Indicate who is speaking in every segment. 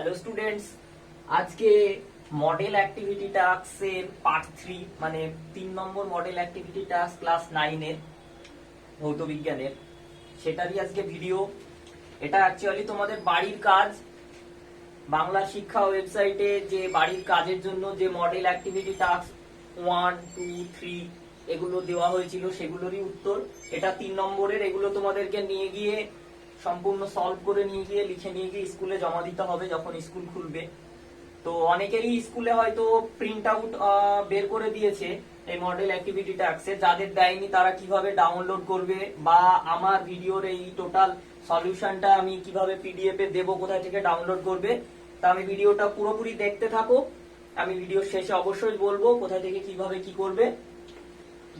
Speaker 1: Hello students, আজকে model activity টাস্কের part 3 মানে 3 নম্বর মডেল অ্যাক্টিভিটি টাস্ক ক্লাস 9 এর ভৌত বিজ্ঞানের সেটারই আজকে ভিডিও। এটা অ্যাকচুয়ালি তোমাদের বাড়ির কাজ। বাংলা শিক্ষা ওয়েবসাইটে যে বাড়ির কাজের জন্য যে মডেল অ্যাক্টিভিটি টাস্ক 1, 2, 3 এগুলো দেওয়া হয়েছিল সেগুলোরই উত্তর। এটা 3 নম্বরের। এগুলো তোমাদেরকে নিয়ে গিয়ে সম্পূর্ণ সলভ করে নিয়ে গিয়ে লিখে নিয়ে গিয়ে স্কুলে জমা দিতে হবে যখন স্কুল খুলবে। তো অনেকেরই স্কুলে হয়তো প্রিন্ট আউট বের করে দিয়েছে এই মডেল অ্যাক্টিভিটি টাস্কের। যাদের দেয়নি তারা কিভাবে ডাউনলোড করবে বা আমার ভিডিওর এই টোটাল সলিউশনটা আমি কিভাবে পিডিএফ এ দেবো, কোথায় থেকে ডাউনলোড করবে, তা আমি ভিডিওটা পুরোপুরি দেখতে থাকো। আমি ভিডিওর শেষে অবশ্যই বলবো কোথায় থেকে কিভাবে কি করবে।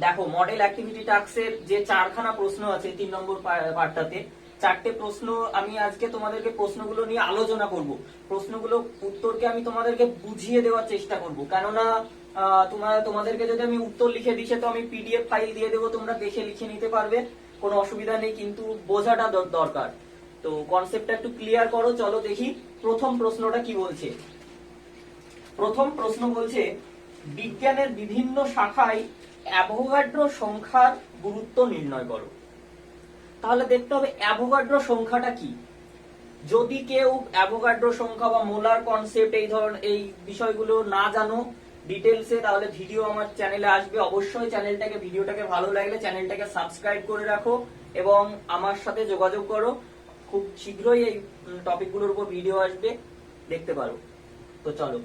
Speaker 1: দেখো, মডেল অ্যাক্টিভিটি টাস্কের যে 4খানা প্রশ্ন আছে 3 নম্বর পার্টটাতে, 4টে প্রশ্ন আমি আজকে তোমাদেরকে প্রশ্নগুলো নিয়ে আলোচনা করব। প্রশ্নগুলো উত্তরকে আমি তোমাদেরকে বুঝিয়ে দেওয়ার চেষ্টা করব, কেননা তোমাদেরকে যদি আমি উত্তর লিখে দিই তো আমি পিডিএফ ফাইল দিয়ে দেবো, তোমরা দেখে লিখে নিতে পারবে, কোনো অসুবিধা নেই, কিন্তু বোঝাটা দরকার। তো কনসেপ্টটা একটু ক্লিয়ার করো। চলো দেখি প্রথম প্রশ্নটা কি বলছে। প্রথম প্রশ্ন বলছে, বিজ্ঞানের বিভিন্ন শাখায় অ্যাভোগাড্রো সংখ্যার গুরুত্ব নির্ণয় করো। তাহলে দেখতে হবে অ্যাভোগাড্রো সংখ্যাটা কি। যদি কেউ অ্যাভোগাড্রো সংখ্যা বা মোলার কনসেপ্ট এই বিষয়গুলো না জানো ডিটেলসে, তাহলে ভিডিও আমার চ্যানেলে আসবে। অবশ্যই ভিডিওটাকে ভালো লাগলে চ্যানেলটাকে সাবস্ক্রাইব করে রাখো এবং আমার সাথে যোগাযোগ করো। খুব শীঘ্রই এই টপিকগুলোর উপর ভিডিও আসবে, দেখতে পারো। তো চলো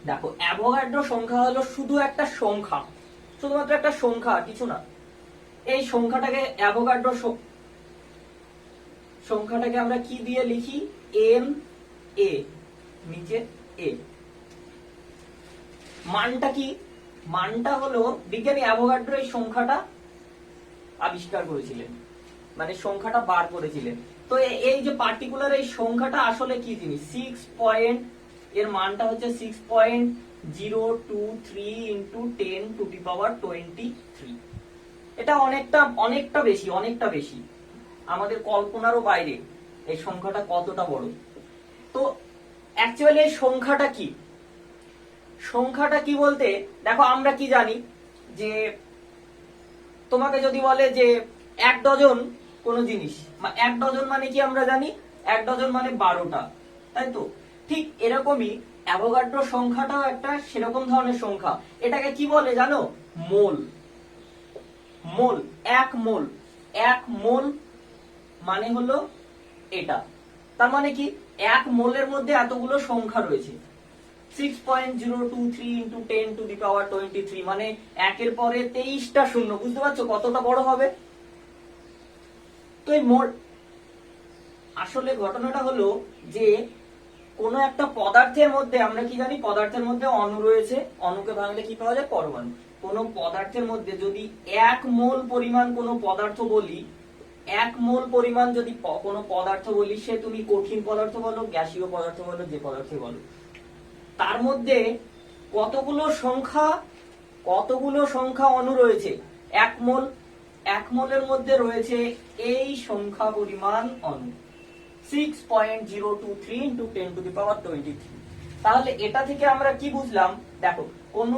Speaker 1: দেখো, অ্যাভোগাড্রো সংখ্যা হলো শুধু একটা সংখ্যা, শুধুমাত্র একটা সংখ্যা, কিছু না। এই সংখ্যাটাকে অ্যাভোগাড্রো সংখ্যাটাকে আমরা কি দিয়ে লিখি? এম এ, নিচে এ। মানটা কি? মানটা হলো বিজ্ঞানী অ্যাভোগাড্রো এই সংখ্যাটা আবিষ্কার করেছিলেন, মানে সংখ্যাটা বার করেছিলেন। তো এই যে পার্টিকুলার এই সংখ্যাটা আসলে কি জিনিস? 6 পয়েন্ট, এর মানটা হচ্ছে 6.023 ইন্টু 10 টু দি পাওয়ার 23। এটা অনেকটা বেশি, আমাদের কল্পনারও বাইরে এই সংখ্যাটা কতটা বড়। তো অ্যাকচুয়ালি এই সংখ্যাটা কি? সংখ্যাটা কি বলতে দেখো, আমরা কি জানি যে তোমাকে যদি বলে যে 1 ডজন কোন জিনিস, 1 ডজন মানে কি আমরা জানি? 1 ডজন মানে 12টা, তাই তো? ঠিক এরকমই অ্যাভোগাড্রো সংখ্যাটাও একটা সেরকম ধরনের সংখ্যা। এটাকে কি বলে জানো? মোল। মোল, 1 মোল। 1 মোল মানে হলো এটা। তার মানে কি 1 মোলের মধ্যে এতগুলো সংখ্যা রয়েছে। 6.023 ইন্টু 10 টু দি পাওয়ার 23, মানে 1 এর পরে 23টা শূন্য। বুঝতে পারছো কতটা বড় হবে? তো এই মোল, আসলে ঘটনাটা হলো যে কোন একটা পদার্থের মধ্যে আমরা কি জানি? পদার্থের মধ্যে অণু রয়েছে, অণুকে ভাঙলে কি পাওয়া যায়? পরমাণু। কোন পদার্থের মধ্যে যদি 1 মোল পরিমাণ কোনো পদার্থ বলি, 1 মোল পরিমাণ যদি কোনো পদার্থ বলি, সে তুমি কঠিন পদার্থ বলো, গ্যাসীয় পদার্থ বলো, যে পদার্থ বলো, তার মধ্যে কতগুলো সংখ্যা অণু রয়েছে? 1 মোল। 1 মোলের মধ্যে রয়েছে এই সংখ্যা পরিমাণ অণু, 6.023 ইন্টু 10 টু দি পাওয়ার 23। তাহলে এটা থেকে আমরা কি বুঝলাম? দেখো, কোন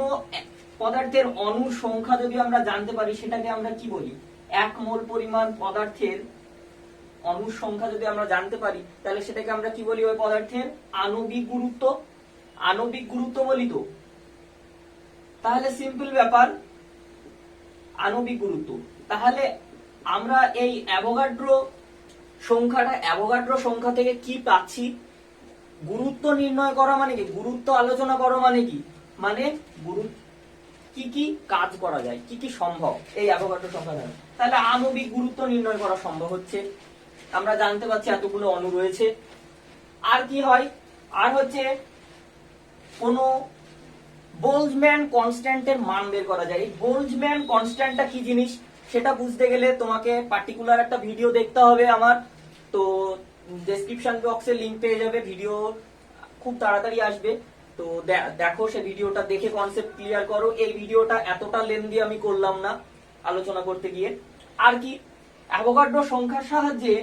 Speaker 1: পদার্থের অণুর সংখ্যা যদি আমরা জানতে পারি, সেটাকে আমরা কি বলি? 1 মোল পরিমাণ পদার্থের অণুর সংখ্যা যদি আমরা জানতে পারি, তাহলে সেটাকে আমরা কি বলি? ওই পদার্থের আণবিক গুরুত্ব। আণবিক গুরুত্ব বলি তো। তাহলে সিম্পল ব্যাপার, আণবিক গুরুত্ব। তাহলে আমরা এই অ্যাভোগাড্রো সংখ্যা থেকে কি পাচ্ছি? গুরুত্ব নির্ণয় করা মানে কি? গুরুত্ব আলোচনা করা মানে কি? মানে কি কি কাজ করা যায়, কি কি সম্ভব এই অ্যাভোগাড্রো সংখ্যা দ্বারা। তাহলে আণবিক গুরুত্ব নির্ণয় করা সম্ভব হচ্ছে, আমরা জানতে পারছি এতগুলো অণু রয়েছে। আর কি হয়? আর হচ্ছে কোন বোলজম্যান কনস্ট্যান্টের মান বের করা যায়। এই বোলজম্যান কনস্ট্যান্টটা কি জিনিস সেটা বুঝতে গেলে তোমাকে পার্টিকুলার একটা ভিডিও দেখতে হবে আমার। তো ডেসক্রিপশন বক্সে লিংক পেয়ে যাবে, ভিডিও খুব তাড়াতাড়ি আসবে। তো দেখো, সে ভিডিওটা দেখে কনসেপ্ট ক্লিয়ার করো। এই ভিডিওটা এতটা লেন্দি আমি করলাম না আলোচনা করতে গিয়ে। আর কি, অ্যাভোগাড্রো সংখ্যার সাহায্যে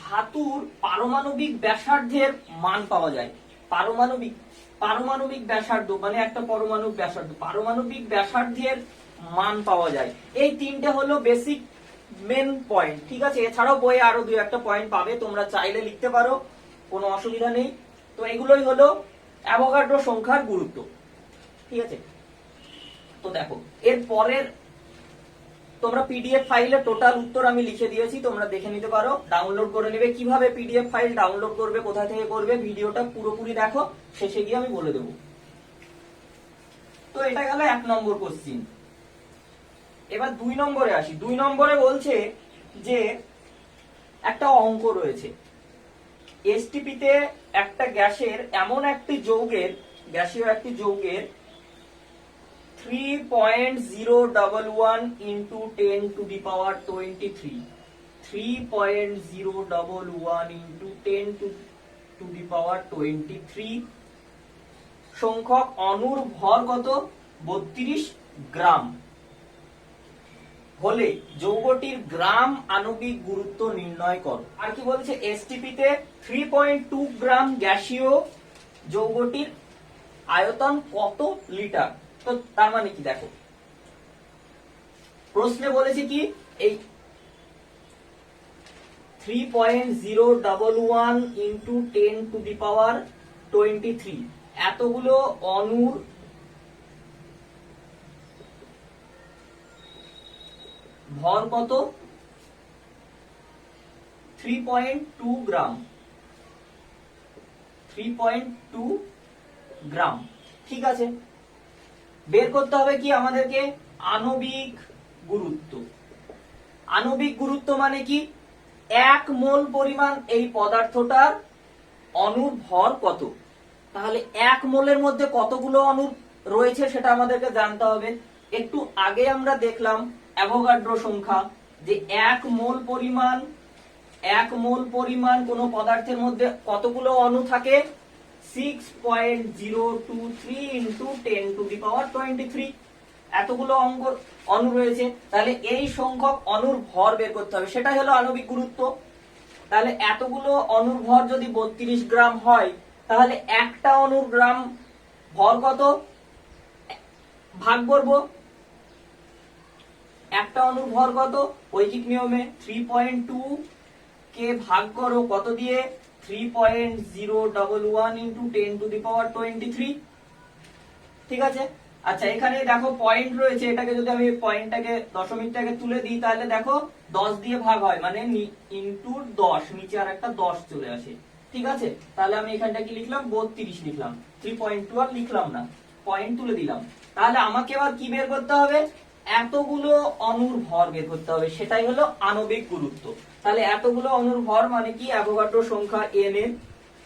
Speaker 1: ধাতুর পারমাণবিক ব্যাসার্ধের মান পাওয়া যায়। পারমাণবিক ব্যাসার্ধ মানে একটা পরমাণুর ব্যাসার্ধ, পারমাণবিক ব্যাসার্ধের মান পাওয়া যায়। এই তিনটে হলো বেসিক মেন পয়েন্ট, ঠিক আছে। এছাড়াও বইয়ে আরো দুই একটা পয়েন্ট পাবে, তোমরা চাইলে লিখতে পারো, কোনো অসুবিধা নেই। তো এগুলোই হলো অ্যাভোগাড্রো সংখ্যার গুরুত্ব, ঠিক আছে। তো দেখো এর পরের তোমরা পিডিএফ ফাইলে টোটাল উত্তর আমি লিখে দিয়েছি, তোমরা দেখে নিতে পারো, ডাউনলোড করে নেবে। কিভাবে পিডিএফ ফাইল ডাউনলোড করবে, কোথা থেকে করবে, ভিডিওটা পুরোপুরি দেখো, শেষে গিয়ে আমি বলে দেবো। তো এটা গেল 1 নম্বর কোশ্চিন। এবার 2 নম্বরে আসি। 2 নম্বরে বলছে যে একটা অঙ্ক রয়েছে, এসটিপিতে একটা গ্যাসের এমন একটি যৌগের, গ্যাসীয় একটি যৌগের 3.011 into 10 to the power 23, 3.011 into 10 to the power 23 সংখ্যক অণুর ভর কত? 32 গ্রাম হলে যৌগটির গ্রাম আণবিক গুরুত্ব নির্ণয় করো। আর কি বলছে, এসটিপিতে 3.2 গ্রাম গ্যাসীয় যৌগটির আয়তন কত লিটার? তো তার মানে কি দেখো, প্রশ্নে বলেছে কি এই 3.011 into 10 to the power 23 এতগুলো অণুর ভর কত? 3.2 গ্রাম, 3.2 গ্রাম, ঠিক আছে। বের করতে হবে কি আমাদেরকে? আণবিক গুরুত্ব। আণবিক গুরুত্ব মানে কি? 1 মোল পরিমাণ এই পদার্থটার অণুর ভর কত। তাহলে 1 মোলের মধ্যে কতগুলো অণু রয়েছে সেটা আমাদেরকে জানতে হবে। একটু আগে আমরা দেখলাম অ্যাভোগাড্রো সংখ্যা, যে 1 মোল পরিমাণ কোন পদার্থের মধ্যে কতগুলো অণু থাকে? 6.023 into 10 to the power 23 এতগুলো অণু রয়েছে। তাহলে এই সংখ্যক অণুর ভর বের করতে হবে, সেটাই হলো আণবিক গুরুত্ব। তাহলে এতগুলো অণুর ভর যদি 32 গ্রাম হয়, তাহলে একটা অণুর গ্রাম ভর কত? ভাগ করব, একটা অণুর ভর কত? ঐকিক নিয়মে 3.2 কে ভাগ করো কত দিয়ে? 3.011 into 10 to the power 23, ঠিক আছে। আচ্ছা এখানে দেখো পয়েন্ট রয়েছে, এটাকে যদি আমি পয়েন্টটাকে দশমিকটাকে তুলে দিই, তাহলে দেখো 10 দিয়ে ভাগ হয়, মানে ইনটু 10, নিচে আর একটা 10 চলে আসে, ঠিক আছে। তাহলে আমি এখানটা কি লিখলাম? 32 লিখলাম, 3.2 আর লিখলাম না, পয়েন্ট তুলে দিলাম। তাহলে আমাকে এবার কি বের করতে হবে? এতগুলো অণুর ভর বের করতে হবে, সেটাই হলো আণবিক গুরুত্ব। তাহলে এতগুলো অণুর ভর মানে কি? অ্যাভোগাড্রো সংখ্যা n,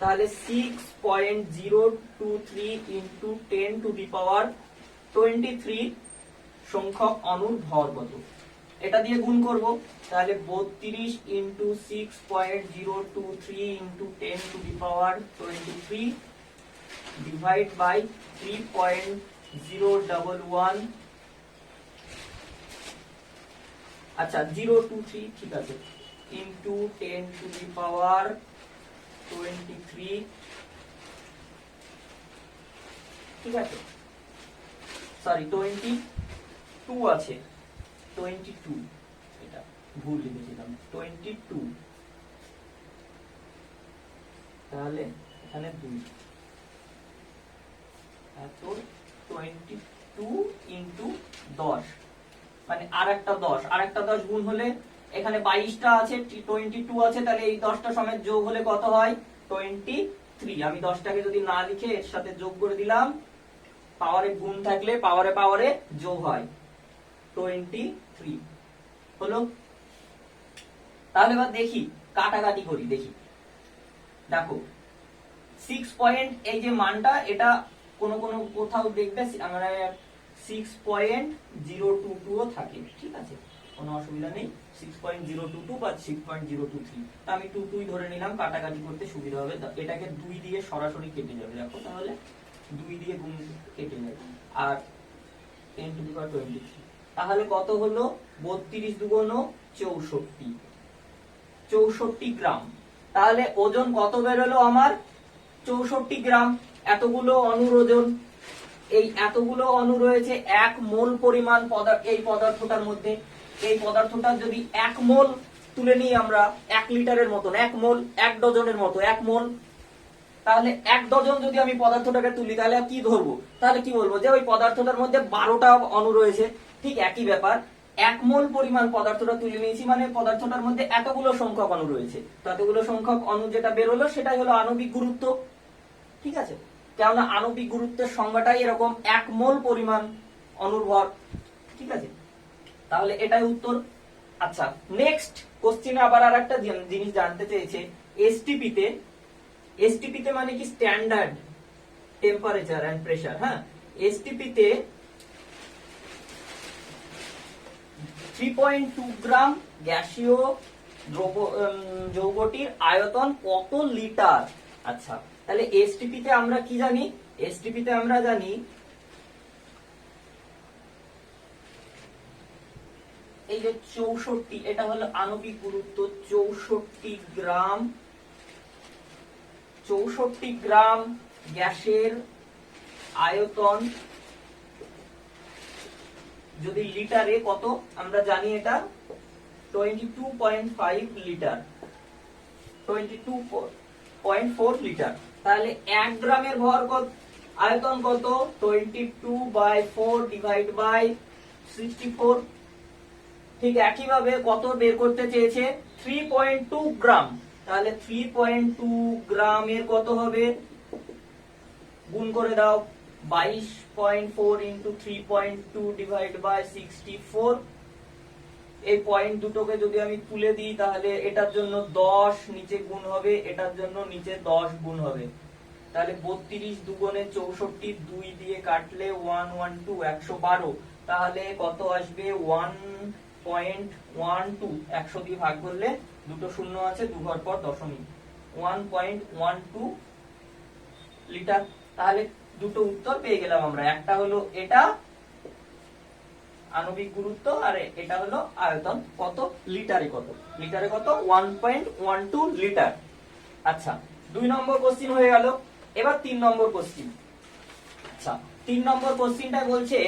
Speaker 1: তাহলে 6.023 into 10 to the power 23 সংখ্যক অণুর ভর কত? এটা দিয়ে গুণ করব, তাহলে 32 into 6.023 into 10 to the power 23 divide by 3.011, আচ্ছা 023, ঠিক আছে, into 10 to the power 23, ঠিক আছে। সরি 22 আছে, 22, এটা ভুল লিখেছিলাম, 22, তাহলে এখানে 2, এত 22 into 10, মানে আরেকটা 10 গুণ হলে এখানে 22টা আছে, 22 আছে, তাহলে এই 10টা সমেত যোগ হলে কত হয়? 23। আমি 10টাকে যদি না লিখে এর সাথে যোগ করে দিলাম, পাওয়ারে গুণ থাকলে পাওয়ারে যোগ হয়, 23 হলো। তাহলে এবার দেখি, কাটাকাটি করি, দেখি। দেখো 6 পয়েন্ট, এই যে মানটা, এটা কোন কোথাও দেখবে আমরা 6.022 ও থাকে, ঠিক আছে, কোনো অসুবিধা নেই। 6.022 বা 6.023, তা আমি 22 ধরে নিলাম, কাটাকাটি করতে সুবিধা হবে। এটাকে 2 দিয়ে সরাসরি কেটে যাবে, দেখো, তাহলে 2 দিয়ে গুণ কেটে যাবে, আর 10 to the power 23, তাহলে কত হলো? 32 দুগুণ 64, 64 গ্রাম। তাহলে ওজন কত বেরোলো আমার? 64 গ্রাম। এতগুলো অণুর ওজন, এই এতগুলো অণু রয়েছে 1 মোল পরিমাণ এই পদার্থটার মধ্যে। এই পদার্থটা যদি 1 মোল তুলে নিই আমরা, 1 লিটারের মতন, 1 মোল 1 ডজনের মতো 1 মোল, তাহলে 1 ডজন যদি আমি পদার্থটাকে তুলি তাহলে কি ধরবো? তাহলে কি বলবো যে ওই পদার্থটার মধ্যে 12টা অণু রয়েছে। ঠিক একই ব্যাপার, 1 মোল পরিমাণ পদার্থটা তুলে নিয়েছি, মানে পদার্থটার মধ্যে এতগুলো সংখ্যক অণু রয়েছে। তো এতগুলো সংখ্যক অণু যেটা বেরোলো সেটাই হলো আণবিক গুরুত্ব। ঠিক আছে, কেননা আণবিক গুরুত্বের সংজ্ঞাটাই এরকম, 1 মোল পরিমাণ অণুর ভর। ঠিক আছে, তাহলে এটাই উত্তর। আচ্ছা, নেক্সট কোশ্চেনে আবার আর একটা জিনিস জানতে চেয়েছে, এসটিপি তে মানে কি স্ট্যান্ডার্ড টেম্পারেচার এন্ড প্রেসার। হ্যাঁ, এসটিপি তে 3.2 গ্রাম গ্যাসীয় যৌগটির আয়তন কত লিটার? আচ্ছা, তাহলে এসটিপি তে আমরা কি জানি? এসটিপি তে আমরা জানি এই যে 64, এটা হলো আণবিক গুরুত্ব, 64 গ্রাম গ্যাসের আয়তন যদি লিটারে কত আমরা জানি, এটা 22.5 লিটার, 22.4 লিটার। তাহলে 1 গ্রামের ভর কত, আয়তন কত? 22/4 ডিভাইড বাই 64। ঠিক একই ভাবে কত বের করতে চেয়েছে? 3.2 গ্রাম। তাহলে 3.2 গ্রামের কত হবে? গুণ করে দাও, 22.4 ইন্টু 3.2 ডিভাইড বাই 64। এই পয়েন্ট দুটোকে যদি আমি তুলে দিই তাহলে এটার জন্য 10 নিচে গুণ হবে, এটার জন্য নিচে 10 গুণ হবে। তাহলে 32 দুগুণে 64, 2 দিয়ে কাটলে 112, 112। তাহলে কত আসবে? 1.12। 100 দিয়ে ভাগ করলে দুটো শূন্য আছে, দু ঘর পর দশমিক, 1.12 লিটার। তাহলে দুটো উত্তর পেয়ে গেলাম আমরা, একটা হলো এটা আণবিক গুরুত্ব, আর এটা হলো আয়তন কত লিটারে, কত লিটারে কত? 1.12 লিটার। আচ্ছা, 2 নম্বর কোশ্চিন হয়ে গেল। এবার 3 নম্বর কোশ্চিন। আচ্ছা, 3 নম্বর কোশ্চিনটা বলছে,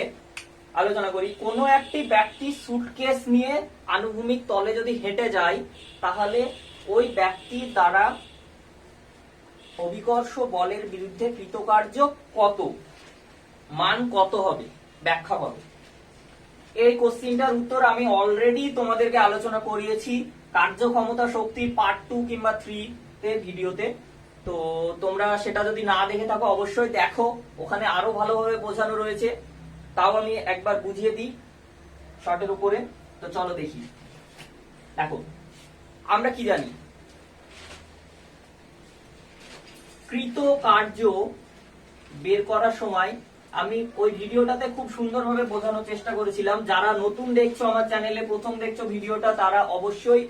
Speaker 1: আলোচনা করি, কোন একটি ব্যক্তি সুটকেস নিয়ে আনুভূমিক তলে যদি হেঁটে যায় তাহলে ওই ব্যক্তির দ্বারা অভিকর্ষ বলের বিরুদ্ধে কৃতকার্য কত, মান কত হবে? ব্যাখ্যা করো। এই কোশ্চিনটার উত্তর আমি অলরেডি তোমাদেরকে আলোচনা করিয়েছি কার্যক্ষমতা শক্তির পার্ট 2 কিংবা 3 তে ভিডিওতে। তো তোমরা সেটা যদি না দেখে থাকো অবশ্যই দেখো, ওখানে আরো ভালোভাবে বোঝানো রয়েছে। তাও আমি একবার বুঝিয়ে দিই শর্টের উপরে। তো চলো দেখি। দেখো, আমরা কি জানি? কৃত কার্য বের করার সময় আমি ওই ভিডিওটাতে খুব সুন্দরভাবে বোঝানোর চেষ্টা করেছিলাম। যারা নতুন দেখছো আমার চ্যানেলে, প্রথম দেখছো ভিডিওটা, তারা অবশ্যই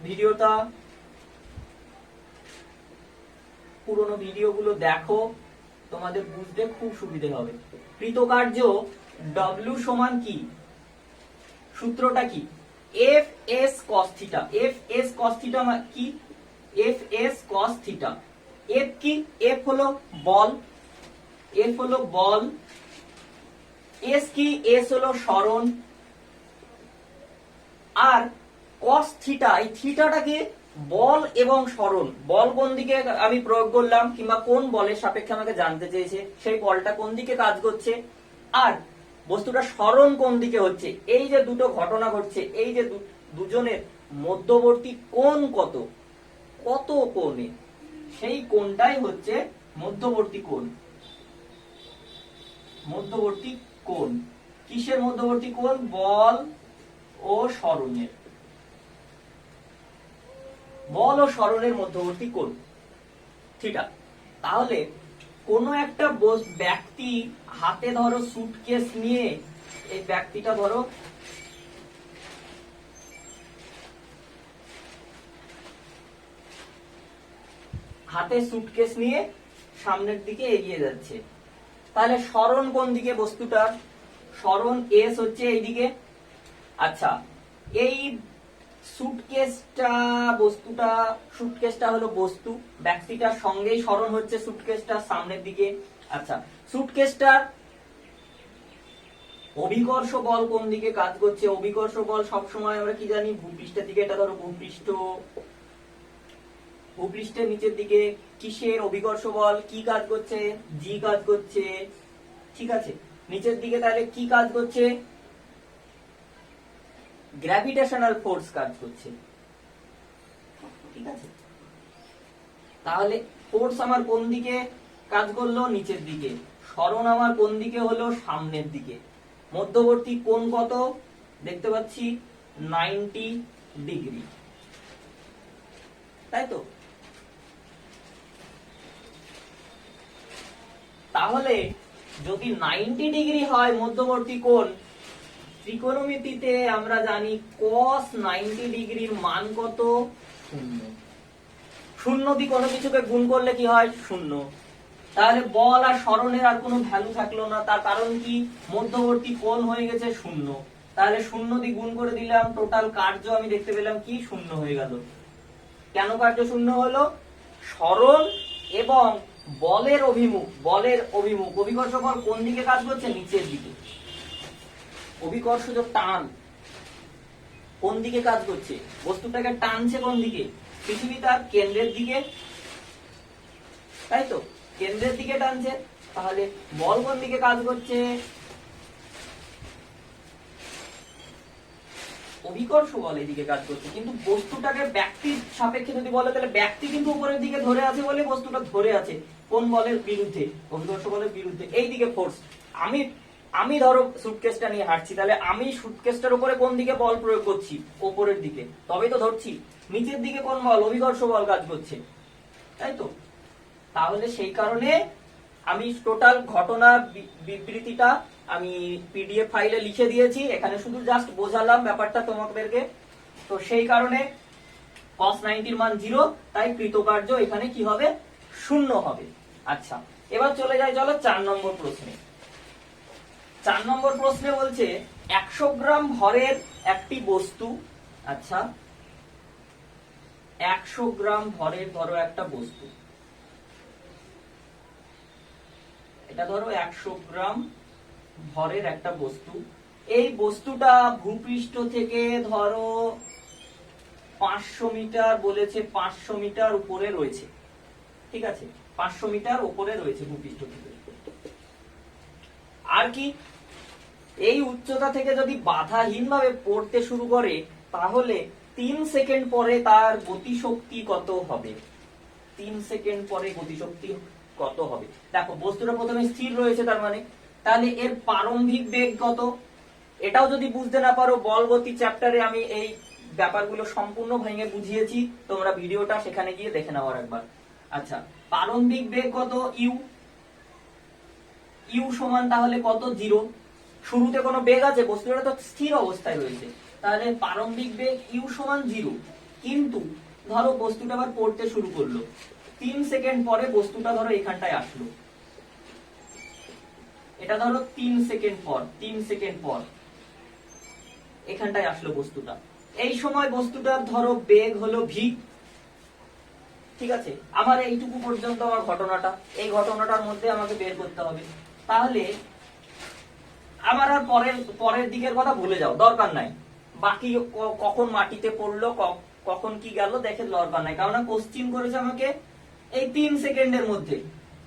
Speaker 1: ভিডিওটা, পুরোনো ভিডিওগুলো দেখো, তোমাদের বুঝতে খুব সুবিধে হবে। কৃতকার্য W সমান কি? সূত্রটা কি? Fs cos theta. Fs cos theta কি? Fs cos theta. F কি? F হলো বল, F হলো বল। S কি? S হলো সরণ। আর cos থিটা, এই থিটাটাকে বল এবং সরণ, বল কোন দিকে আমি প্রয়োগ করলাম কিংবা কোন বলের সাপেক্ষে আমাকে জানতে চেয়েছে, সেই বলটা কোন দিকে কাজ করছে, আর বস্তুটা সরণ কোন দিকে হচ্ছে, এই যে দুটো ঘটনা ঘটছে, এই যে দুজনের মধ্যবর্তী কোণ কত, কত কোণে, সেই কোণটাই হচ্ছে মধ্যবর্তী কোণ। মধ্যবর্তী কোণ কিসের মধ্যবর্তী কোণ? বল ও সরণের, বল ও সরণের মধ্যবর্তী কোণ থিটা। তাহলে কোন একটা ব্যক্তি হাতে ধরো সুটকেস নিয়ে, এই ব্যক্তিটা ধরো হাতে সুটকেস নিয়ে সামনের দিকে এগিয়ে যাচ্ছে, তাহলে সরণ কোন দিকে বস্তুটার? সরণ এস হচ্ছে এইদিকে। আচ্ছা, এই সুটকেসটা সুটকেসটা হলো বস্তু, ব্যক্তিটার সঙ্গেই স্মরণ হচ্ছে সুটকেসটা সামনের দিকে। আচ্ছা, সুটকেসটার অভিকর্ষ বল কোন দিকে কাজ করছে? অভিকর্ষ বল সবসময় আমরা কি জানি, ভূপৃষ্ঠের দিকে। এটা ধরো ভূপৃষ্ঠের নিচের দিকে কিসের অভিকর্ষ বল কি কাজ করছে? জি কাজ করছে। ঠিক আছে, নিচের দিকে তাহলে কি কাজ করছে? গ্র্যাভিটেশনাল ফোর্স কাজ করছে। ঠিক আছে, তাহলে ফোর্স আমার কোন দিকে কাজ করলো? নিচের দিকে। সরণ আমার কোন দিকে হলো? সামনের দিকে। মধ্যবর্তী কোণ কত দেখতে পাচ্ছি? 90 ডিগ্রি, তাই তো? তাহলে যদি 90 ডিগ্রি হয় মধ্যবর্তী কোণ, ত্রিকোণমিতিতে আমরা জানি cos 90 ডিগ্রির মান কত? 0। 0 দিয়ে কোনো কিছুকে গুণ করলে কি হয়? 0। তাহলে বল আর সরণের আর কোনো ভ্যালু থাকলো না। তার কারণ কি? মধ্যবর্তী কোণ হয়ে গেছে 0। তাহলে 0 দিয়ে গুণ করে দিলাম, টোটাল কার্য আমি দেখতে পেলাম কি? 0 হয়ে গেল। কেন কার্য 0 হলো? সরণ এবং বলের অভিমুখ অভিকর্ষ বল কোন দিকে কাজ করছে? নিচের দিকে। অভিকর্ষজ টান কোন দিকে কাজ করছে? বস্তুটাকে টানছে কোন দিকে? পৃথিবী তার কেন্দ্রের দিকে, তাই তো? কেন্দ্রের দিকে টানছে। তাহলে বল কোন দিকে কাজ করছে? অভিকর্ষ বল এদিকে কাজ করছে। কিন্তু বস্তুটাকে ব্যক্তির সাপেক্ষে যদি বলে, তাহলে ব্যক্তি কিন্তু উপরের দিকে ধরে আছে বলে বস্তুটা ধরে আছে কোন বলের বিরুদ্ধে? অভিকর্ষ বলের বিরুদ্ধে। এইদিকে ফোর্স। আমি ধরো সুটকেসটা নিয়ে হাঁটছি, তাহলে আমি সুটকেসটার উপরে কোন দিকে বল প্রয়োগ করছি? উপরের দিকে, তবেই তো ধরছি। নিচের দিকে কোন বল? অভিকর্ষ বল কাজ করছে, তাই তো? তাহলে সেই কারণে আমি টোটাল ঘটনার বিবৃতিটা আমি পিডিএফ ফাইলে লিখে দিয়েছি, এখানে শুধু জাস্ট বোঝালাম ব্যাপারটা তোমাদেরকে। তো সেই কারণে cos 90 এর মান 0, তাই কৃতকার্য এখানে কি হবে? 0 হবে। আচ্ছা, এবার চলে যাই চলো 4 নম্বর প্রশ্নে। 4 নম্বর প্রশ্নে বলছে 100 গ্রাম ভরের একটি বস্তু। আচ্ছা, 100 গ্রাম ভরের ধরো একটা বস্তু, এটা ধরো 100 গ্রাম ভরের একটা বস্তু। এই বস্তুটা ভূপৃষ্ঠ থেকে ধরো 500 মিটার বলেছে, 500 মিটার উপরে রয়েছে। ঠিক আছে, 500 মিটার উপরে রয়েছে ভূপৃষ্ঠ থেকে। আর কি, এই উচ্চতা থেকে যদি বাধাহীনভাবে পড়তে শুরু করে, তাহলে 3 সেকেন্ড পরে তার গতিশক্তি কত হবে? 3 সেকেন্ড পরে গতিশক্তি কত হবে? দেখো, বস্তুটা প্রথমে স্থির রয়েছে, তার মানে তাহলে এর প্রারম্ভিক বেগ কত? এটাও যদি বুঝতে না পারো, বল গতি চ্যাপ্টারে আমি এই ব্যাপারগুলো সম্পূর্ণ ভেঙে বুঝিয়েছি, তোমরা ভিডিওটা সেখানে গিয়ে দেখে নাও একবার। আচ্ছা, প্রারম্ভিক বেগ কত? ইউ সমান তাহলে কত? 0। শুরুতে কোনো বেগ আছে? বস্তুটা তো স্থির অবস্থায় রয়েছে, তাহলে প্রারম্ভিক বেগ ইউ সমান 0। কিন্তু ধরো বস্তুটা আবার পড়তে শুরু করলো, 3 সেকেন্ড পরে বস্তুটা ধরো এখানটায় আসলো। এটা ধরো 3 সেকেন্ড পর এখানটায় আসলো বস্তুটা। এই সময় বস্তুটার ধরো বেগ হলো ভি। ঠিক আছে, আমার এইটুকু পর্যন্ত আমার ঘটনাটা, এই ঘটনাটার মধ্যে আমাকে বের করতে হবে। তাহলে আমার আর পরের দিকের কথা ভুলে যাও, দরকার নাই। বাকি কখন মাটিতে পড়লো, কখন কি গেল দেখে দরকার নাই, কারণ কোশ্চিন করেছে আমাকে এই 3 সেকেন্ডের মধ্যে।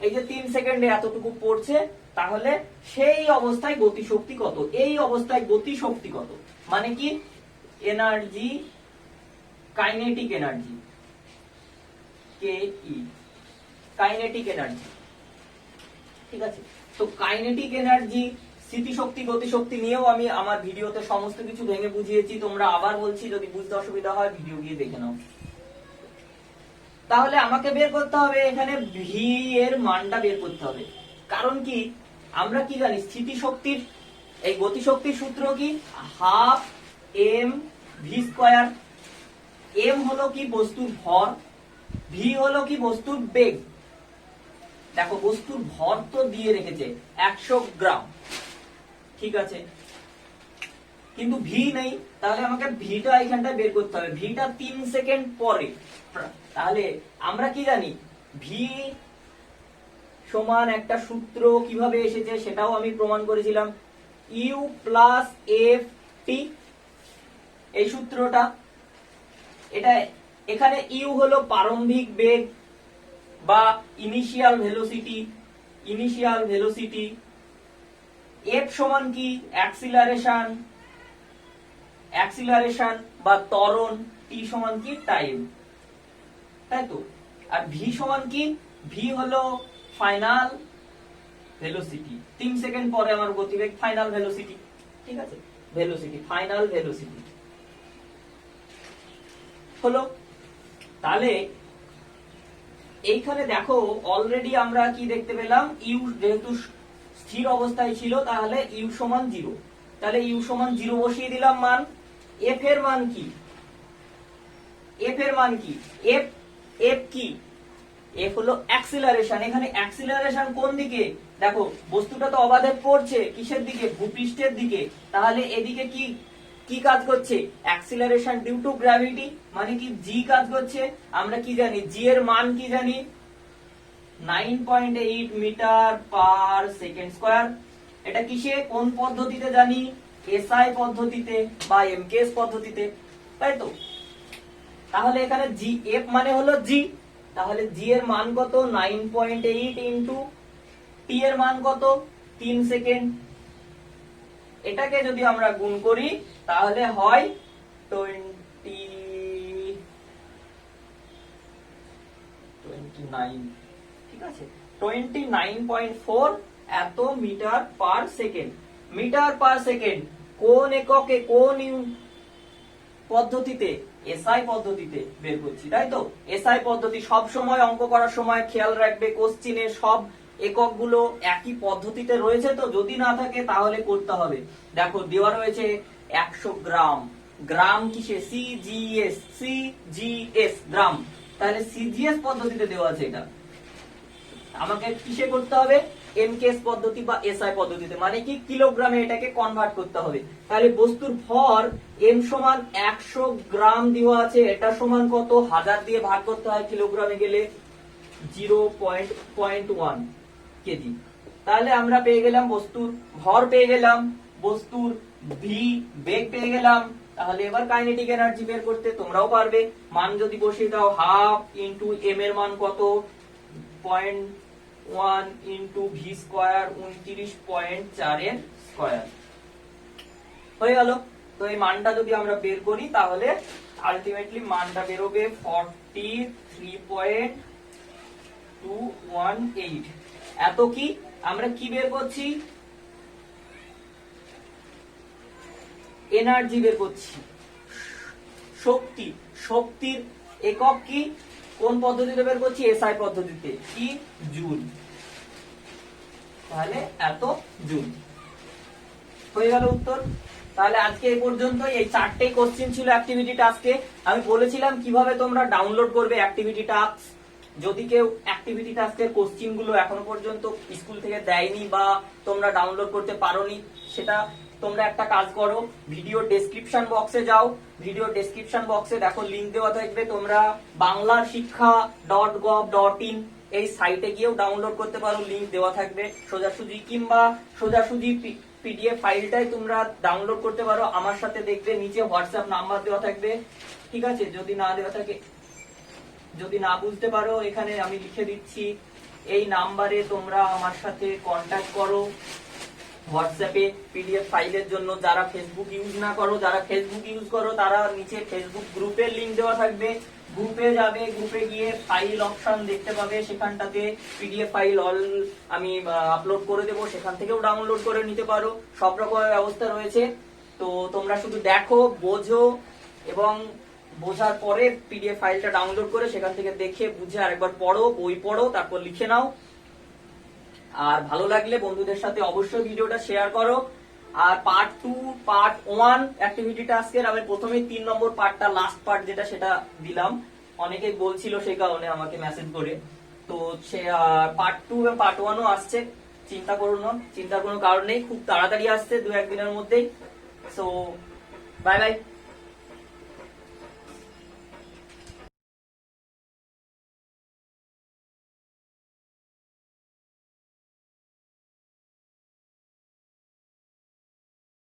Speaker 1: এই যে 3 সেকেন্ডে এতটুকু পড়ছে, তাহলে সেই অবস্থায় গতিশক্তি কত? এই অবস্থায় গতিশক্তি কত মানে কি? এনার্জি, কাইনেটিক এনার্জি, কেই, কাইনেটিক এনার্জি। ঠিক আছে, তো কাইনেটিক এনার্জি, স্থিতিশক্তি, গতিশক্তি নিয়েও আমি আমার ভিডিওতে সমস্ত কিছু ভেঙে বুঝিয়েছি। তোমরা আবার বলছি, যদি বুঝতে অসুবিধা হয় ভিডিও গিয়ে দেখে নাও। তাহলে আমাকে বের করতে হবে এখানে ভি এর মানটা বের করতে হবে। কারণ কি, আমরা কি জানি স্থিতিশক্তির, এই গতিশক্তির সূত্র কি? Half M V square. M হলো কি? বস্তুর ভর। ভি হলো কি? বস্তুর বেগ। দেখো, বস্তুর ভর তো দিয়ে রেখেছে 100 গ্রাম। ঠিক আছে, কিন্তু ভি নেই, তাহলে আমাকে ভিটা এইখানটায় বের করতে হবে। ভিটা 3 সেকেন্ড পরে। তাহলে আমরা কি জানি, ভি সমান একটা সূত্র কিভাবে এসেছে সেটাও আমি প্রমাণ করেছিলাম, ইউ প্লাস এফ টি, এই সূত্রটা। এটা এখানে ইউ হলো প্রারম্ভিক বেগ বা ইনিশিয়াল ভেলোসিটি, এফ সমান কি অ্যাক্সিলারেশন বা ত্বরণ, টি সমান কি টাইম, তাই তো। আর ভি সমান কি, ভি হলো ফাইনাল ভেলোসিটি, 3 সেকেন্ড পরে আমার গতিবেগ ফাইনাল ভেলোসিটি, ঠিক আছে, ফাইনাল ভেলোসিটি হলো। তাহলে এইখানে দেখো অলরেডি আমরা কি দেখতে পেলাম, ইউ যেহেতু স্থির অবস্থায় ছিল তাহলে ইউ সমান 0, তাহলে ইউ সমান 0 বসিয়ে দিলাম মান। এফ এর মান কি, এফ কি, এফ হলো অ্যাক্সিলারেশন। এখানে অ্যাক্সিলারেশন কোন দিকে, দেখো বস্তুটা তো অবাধে পড়ছে কিসের দিকে, ভূপৃষ্ঠের দিকে, তাহলে এদিকে কি কি কাজ করছে, অ্যাক্সিলারেশন ডিউ টু গ্র্যাভিটি, মানে কি জি কাজ করছে। আমরা কি জানি, জি এর মান কি জানি, 9.8 মিটার পার সেকেন্ড স্কয়ার। এটা কিসে, কোন পদ্ধতিতে জানি, এসআই পদ্ধতিতে বা এমকেএস পদ্ধতিতে, তাই তো। তাহলে এখানে জি, এফ মানে হলো জি, তাহলে জি এর মান কত, 9.8 ইন্টু টি এর মান কত, 3 সেকেন্ড। এটাকে যদি আমরা গুণ করি তাহলে হয় 29, ঠিক আছে, 29.4 এত metre per second. Metre per second কোন এককে, কোন পদ্ধতিতে, এসআই পদ্ধতিতে বের করছি, তাই তো। এসআই পদ্ধতি সব সময় অঙ্ক করার সময় খেয়াল রাখবে, কোশ্চিনে সব এককগুলো একই পদ্ধতিতে রয়েছে, তো যদি না থাকে তাহলে করতে হবে। দেখো দেওয়া রয়েছে 100 গ্রাম, গ্রাম কিসে, সিজিএস গ্রাম, তাহলে সিজিএস পদ্ধতিতে দেওয়া আছে। এটা আমাকে কিসে করতে হবে, এমকেএস পদ্ধতি বা এসআই পদ্ধতিতে, মানে কি কিলোগ্রামে এটাকে কনভার্ট করতে হবে। তাহলে বস্তুর ভর এম সমান 100 গ্রাম দেওয়া আছে, এটা সমান কত, 1000 দিয়ে ভাগ করতে হয় কিলোগ্রামে গেলে 0.1 কেজি। তাহলে আমরা পেয়ে গেলাম বস্তুর ভর, পেয়ে গেলাম বস্তুর ভি বেগ পেয়ে গেলাম। তাহলে এবার কাইনেটিক এনার্জি বের করতে তোমরাও পারবে। মান যদি বসিয়ে দাও, হাফ ইন্টু এম এর মান কত, 0.1 ইন্টু ভি স্কয়ার, 29.4 এর স্কয়ার হয়ে গেল। তো এই মানটা যদি আমরা বের করি তাহলে আলটিমেটলি মানটা বেরোবে 43.218। এত কি আমরা কি বের করছি, এনার্জি বের করছি, শক্তি। শক্তির একক কি, কোন পদ্ধতিতে বের করছি, এসআই পদ্ধতিতে, কি জুল। তাহলে এত জুল হয়ে গেল উত্তর। তাহলে আজকে এই পর্যন্ত, এই 4টেই কোশ্চেন ছিল অ্যাক্টিভিটি টাস্কে। আমি বলেছিলাম কিভাবে তোমরা ডাউনলোড করবে অ্যাক্টিভিটি টাস্ক। যদি কেউ অ্যাক্টিভিটি টাস্কের কোশ্চেন গুলো এখনো পর্যন্ত স্কুল থেকে দেয়নি বা তোমরা ডাউনলোড করতে পারোনি, সেটা তোমরা একটা কাজ করো, ভিডিও ডেসক্রিপশন বক্সে যাও, ভিডিও ডেসক্রিপশন বক্সে দেখো লিংক দেওয়া থাকবে, তোমরা banglarshikha.gov.in এই সাইটে গিয়েও ডাউনলোড করতে পারো, লিংক দেওয়া থাকবে সোজাসুজি, কিংবা সোজাসুজি পিডিএফ ফাইলটাই তোমরা ডাউনলোড করতে পারো। আমার সাথে দেখবে নিচে হোয়াটসঅ্যাপ নাম্বার দেওয়া থাকবে, ঠিক আছে। যদি না দেওয়া থাকে, যদি না বুঝতে পারো, এখানে আমি লিখে দিচ্ছি, এই নাম্বারে তোমরা আমার সাথে কন্ট্যাক্ট করো হোয়াটসঅ্যাপে পিডিএফ ফাইলের জন্য। যারা ফেসবুক ইউজ না করো, যারা ফেসবুক ইউজ করো তারা নিচে ফেসবুক গ্রুপের লিংক দেওয়া থাকবে, গ্রুপে যাবে, গ্রুপে গিয়ে ফাইল অপশন দেখতে পাবে, সেখানটাতে পিডিএফ ফাইল অল আমি আপলোড করে দেবো, সেখান থেকেও ডাউনলোড করে নিতে পারো। সব রকমের ব্যবস্থা রয়েছে। তো তোমরা শুধু দেখো, বোঝো, এবং বোঝার পরে পিডিএফ ফাইলটা ডাউনলোড করে সেখান থেকে দেখে বুঝে আরেকবার পড়ো, বই পড়ো, তারপর লিখে নাও। আর ভালো লাগলে বন্ধুদের সাথে অবশ্যই ভিডিওটা শেয়ার করো। আর পার্ট 2 পার্ট 1 অ্যাক্টিভিটি টাস্কের আমি প্রথমে 3 নম্বর পার্টটা, লাস্ট পার্ট যেটা, সেটা দিলাম। অনেকেই বলছিল সেই কারণে আমাকে মেসেজ করে। তো সে পার্ট 2 এবং পার্ট 1ও আসছে, চিন্তা করো না, চিন্তার কোনো কারণ নেই, খুব তাড়াতাড়ি আসছে, 2-1 দিনের মধ্যেই। So bye bye.